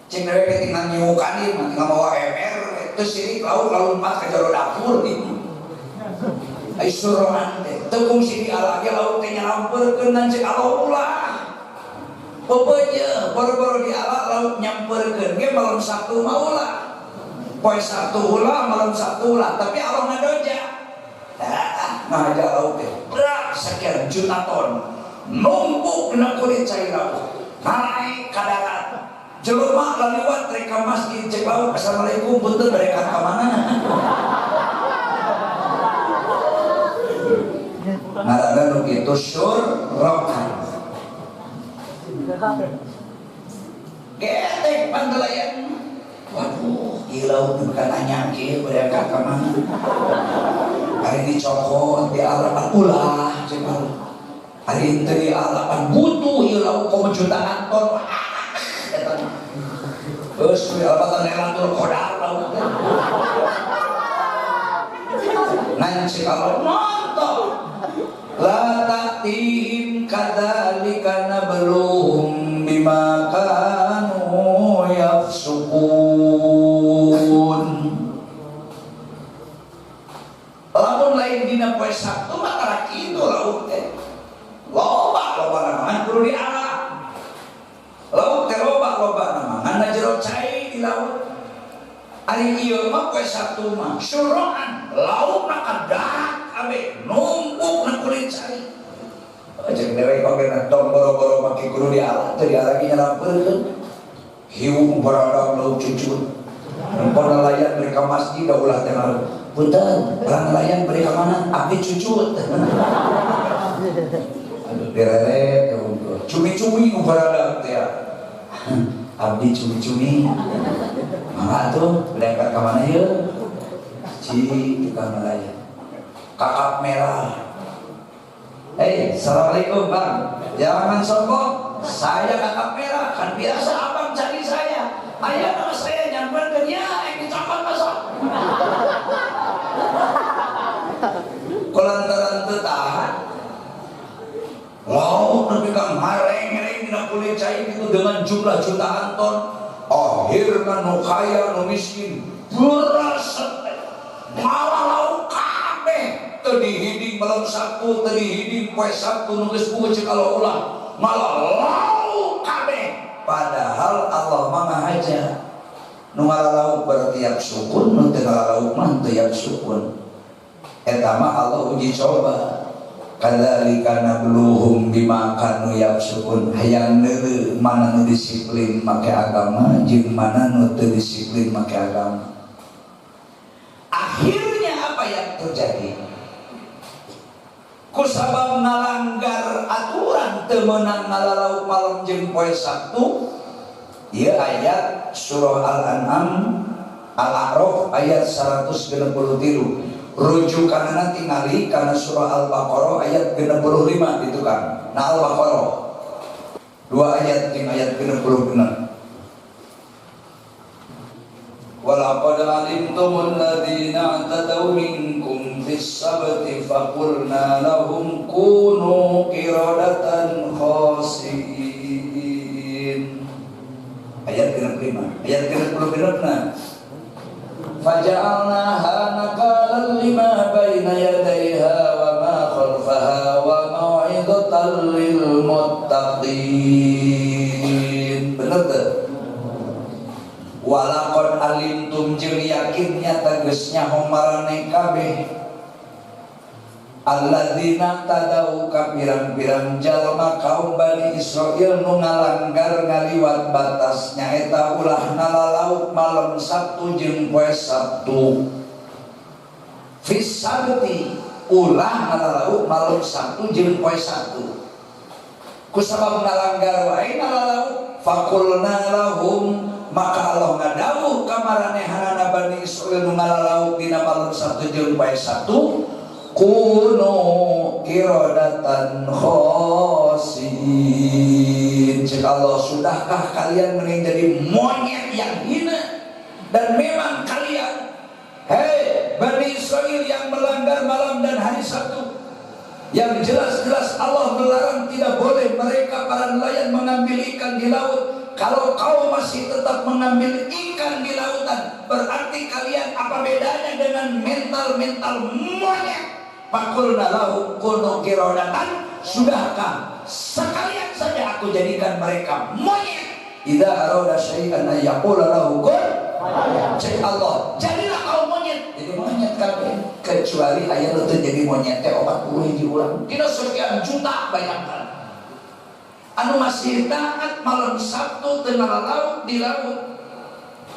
cing dewe tinggal nyukanin tinggal mawa ember terus ini lauk lalu empat ke jero dapur ai syurro'an teh tepung sini alage lauk teh nyamperkeun nan cek Allah ulah pokoknya baru-baru di ala laut nyamperkeun ge malam Sabtu maulah poe Sabtu ulah malam Sabtu ulah tapi Allah ngadoja ngaja laut teh berat sekian juta ton numpuk kena kulit cai laut naik ka darat jelema laliwat rek ka masjid cek laut assalamualaikum punten mereka ka mana ngaranna nu kitu syurrokan ketek pandelayan waduh ilau bukan nanya ke mereka kemana hari ini cokot di alapan ulah cuman hari ini di alapan butuh ilau kau jutaan ton terus di alapan nelatur kodar nanti kalau nonton la ta'tihim kadzalika nabluhum bima kanu yafsukun lamun lain dina poe Sabtu mah tara kitu lauk teh loba namangan kudu diarah lauk teh loba namangan jero cai di laut ari ieu mah poe Sabtu mah syurro'an lauk na kadak abe numpuk na kulit cai cek dewe oge na tong boro-boro make kudu diarah teh diarah ge nyamperkeun hiu baradang lauk cucut empon nelayan beri ka masjid da ulah teh punten orang nelayan beri ka mana abdi cucut aduh direret cumi-cumi nu baradang teh abdi cumi-cumi mangga tuh berangkat ka mana yeuh ci tukang nelayan kakap merah. Hei, assalamualaikum bang. Jangan sombong. Saya kakap merah. Kan biasa abang cari saya. Ayah nama saya nyamperkeun ya yang dicokot masuk. Kulantaran teu tahan. Laut nepi ka ngareng-ngareng dina kulit cai itu dengan jumlah jutaan ton. Akhirna nu kaya nu miskin beras malah lauk kabeh teu dihiding malam Sabtu teu dihiding poe Sabtu nu geus pucuk kalau ulah malah lauk kabeh padahal Allah mah ngahaja nu ngalauk berarti yak sukun nu teu ngalauk mah teu yak sukun eta mah Allah uji coba kadzalika nabluhum bima kanu yafsukun hayang neuleuh mana nu disiplin make agama jeung mana nu teu disiplin make agama. Akhirnya apa yang terjadi? Kusabab ngalanggar aturan teu meunang ngalalauk malam jeung poe Sabtu. Ieu ayat surah Al-An'am Al-A'raf ayat 163. Rujukanna tingali kana surah Al-Baqarah ayat 65 itu kan. Nah Al-Baqarah 2 ayat jeung ayat 66. Walaqad alimtumul ladzina i'tadaw minkum fis sabti faqulna lahum kunu qiradatan khasiin. Ayat 65. Ayat 66. Faja'alnaha nakalan lima baina yadayha wa ma khalfaha wa mau'izatan lil muttaqin. Bener tuh? Walaqad alimtum jeung yakinnya tegasnya homarane kabeh alladzina tadau ka pirang-pirang jalma kaum Bani Israil nu ngalanggar ngaliwat batas nyaeta ulah nalalauk malam Sabtu jeung poe Sabtu fis sabti ulah nalalauk malam Sabtu jeung poe Sabtu kusabab ngalanggar wae nalalauk faqulna lahum maka Allah ngadawuh ka maranehanana Bani Israil nu ngalalauk dina malam Sabtu jeung poe Sabtu kuno kirodatan khosin Dicek Allah, sudahkah kalian menjadi monyet yang hina? Dan memang kalian, hei Bani Israel yang melanggar malam dan hari Sabtu, yang jelas-jelas Allah melarang tidak boleh mereka para nelayan mengambil ikan di laut. Kalau kau masih tetap mengambil ikan di lautan, berarti kalian apa bedanya dengan mental-mental monyet? Fakulna lahu kunu qiradatan, sudahkah sekalian saja aku jadikan mereka monyet? Idza arada syai'an yaqula lahu kun. Cek Allah, jadilah kau monyet. Jadi monyet kabeh, kecuali aya nu teu jadi monyet teh 40 diulang. Dina sekian juta, bayangkan. Anu masih taat malam Sabtu teu laut di laut.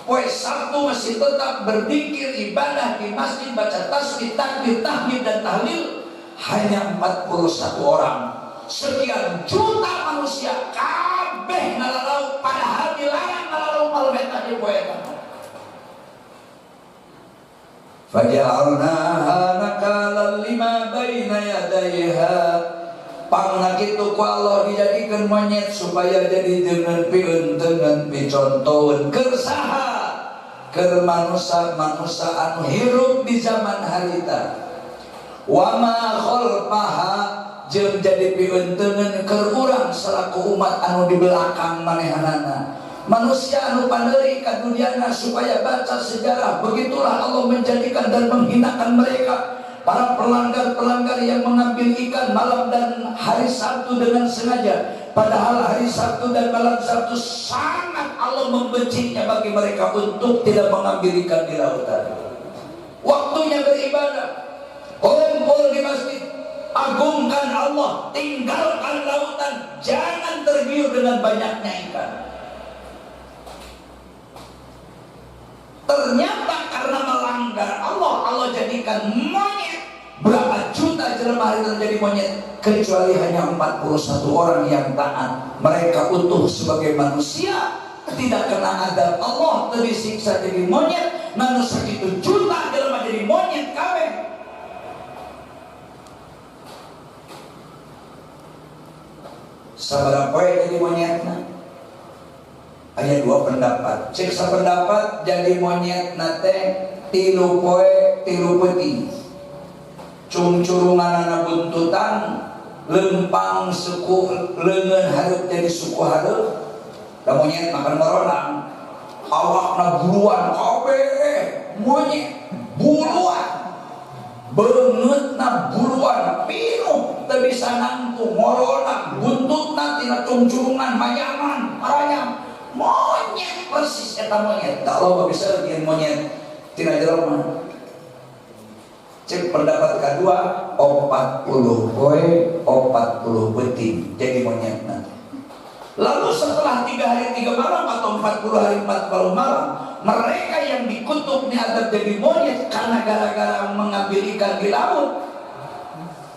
Poe Sabtu masih tetap berzikir, ibadah di masjid, baca tasbih, takbir, tahmid dan tahlil, hanya 41 orang. Sekian juta manusia kabeh ngalalau, padahal dilarang ngalalau malam eta di poe eta. Faja'alnaha nakalan lima baina yadayha. Pangna kitu ku Allah dijadikan monyet supaya jadi dengan pieunteunan picontoeun keur saha? Keur manusia anu hirup di zaman harita. Wa ma khalfaha jeung jadi pieunteunan keur urang selaku umat anu di belakang manehanana. Manusia anu pandeuri ka duniana supaya baca sejarah, begitulah Allah menjadikan dan menghinakan mereka. Para pelanggar-pelanggar yang mengambil ikan malam dan hari Sabtu dengan sengaja, padahal hari Sabtu dan malam Sabtu sangat Allah membencinya bagi mereka untuk tidak mengambil ikan di lautan. Waktunya beribadah, kumpul di masjid, agungkan Allah, tinggalkan lautan, jangan tergiur dengan banyaknya ikan. Ternyata karena melanggar Allah, Allah jadikan monyet. Berapa juta jelema hari terjadi monyet, kecuali hanya 41 orang yang taat. Mereka utuh sebagai manusia, tidak kena adab Allah, tersiksa jadi monyet. Nanu sakitu juta jelema jadi monyet kabeh. Sabaraha poe jadi monyetna? Aya dua pendapat. Cek sapendapat jadi monyet nate 3 poe 3 peuting. Cungcurunganana buntutan, lempang suku leungeun hareup jadi suku hareup. Da monyet makan meronang, awakna buluan kabeh monyet buluan. Beungeutna buluan pinuh teu bisa nangtung moronang, buntutna tina cungcurungan mayangan marayam. Monyet persis eta monyet. Da Allah bisa bikin monyet tina jelema. Cek pendapat kedua 40 poe 40 peuting jadi monyet nanti. Lalu setelah 3 hari 3 malam atau 40 hari 40 malam, mereka yang dikutuk diadab jadi monyet karena gara-gara mengambil ikan di laut.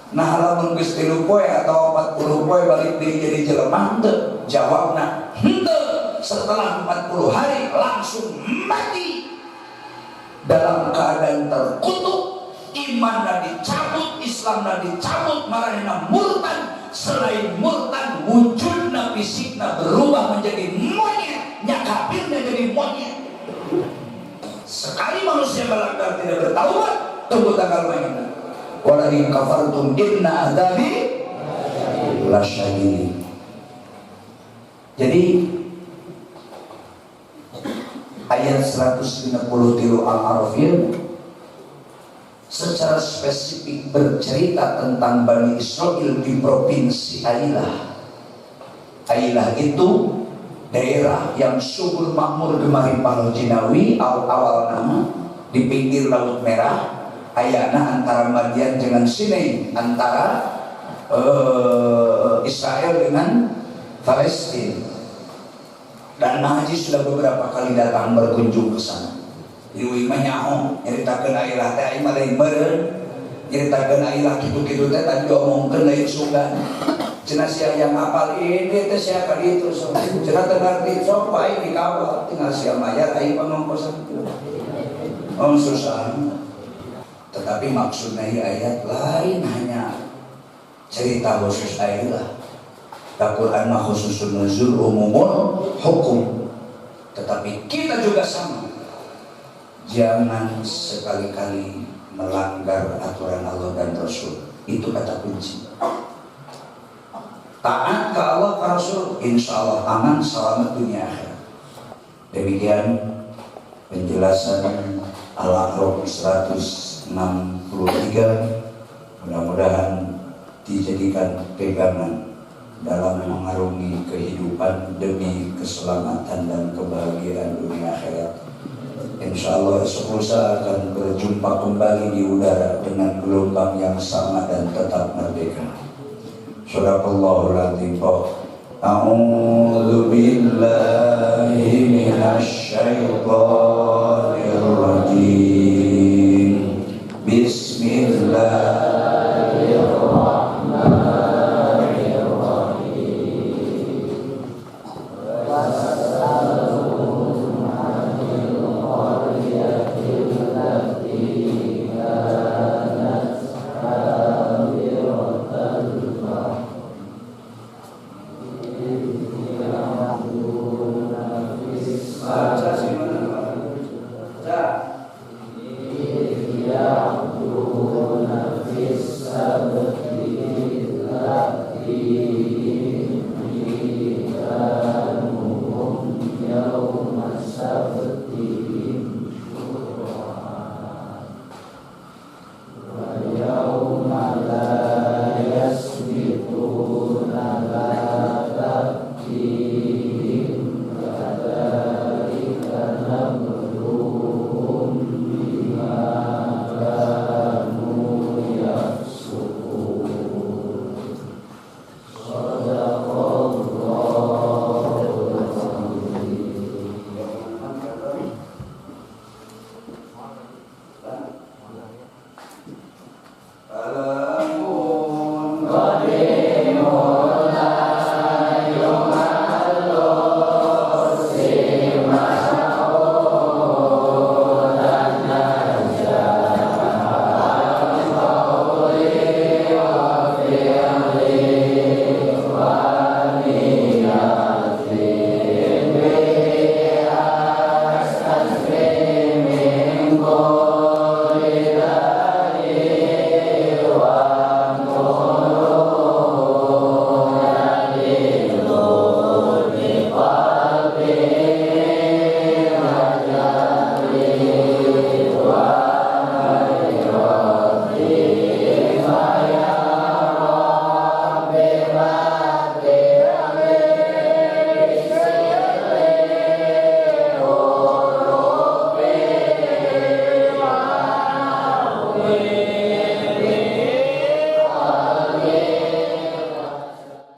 Nah lamun geus 3 poe atau 40 poe balik deui jadi jelema henteu? Jawabna henteu. Setelah 40 hari langsung mati dalam keadaan terkutuk. Imanna dicabut, Islamna dicabut, marahna murtad. Selain murtad, wujudna fisikna berubah menjadi monyet, nyakapirna jadi monyet. Sekali manusia melanggar tidak bertaubat, tunggu tanggal mainnya. Wala in kafartum inna adzabi lasyadid. Jadi ayat 153 Al-A'raf secara spesifik bercerita tentang Bani Israel di provinsi Ailah. Ailah itu daerah yang subur makmur gemari Palo Jinawi awal nama di pinggir Laut Merah. Ayana antara Madian dengan Sinai, antara Israel dengan Palestina. Dan Haji sudah beberapa kali datang berkunjung ke sana. Ieu mah nyaho nyaritakeun Ailah teh aing mah lain meureun. Nyaritakeun Ailah kitu-kitu teh tadi diomongkeun lain sunggan. Cenah sia yang hafal ini teh sia ka ditu sok. Cenah teu ngarti sok bae dikawal tinggal sia mayar aing pangongkosan. Susah. Tetapi maksudnya ayat lain hanya cerita khusus Ailah. Al-Quran mah khususun nuzul umumul hukum. Tetapi kita juga sama. Jangan sekali-kali melanggar aturan Allah dan Rasul. Itu kata kunci. Taat ke Allah ke Rasul, insya Allah aman, selamat dunia akhirat. Demikian penjelasan Al-A'raf 163. Mudah-mudahan dijadikan pegangan dalam mengarungi kehidupan demi keselamatan dan kebahagiaan dunia akhirat. Insya Allah esok lusa akan berjumpa kembali di udara dengan gelombang yang sama dan tetap merdeka. Sadaqallahul azim. A'udzu billahi minasy syaithanir rajim. Amin.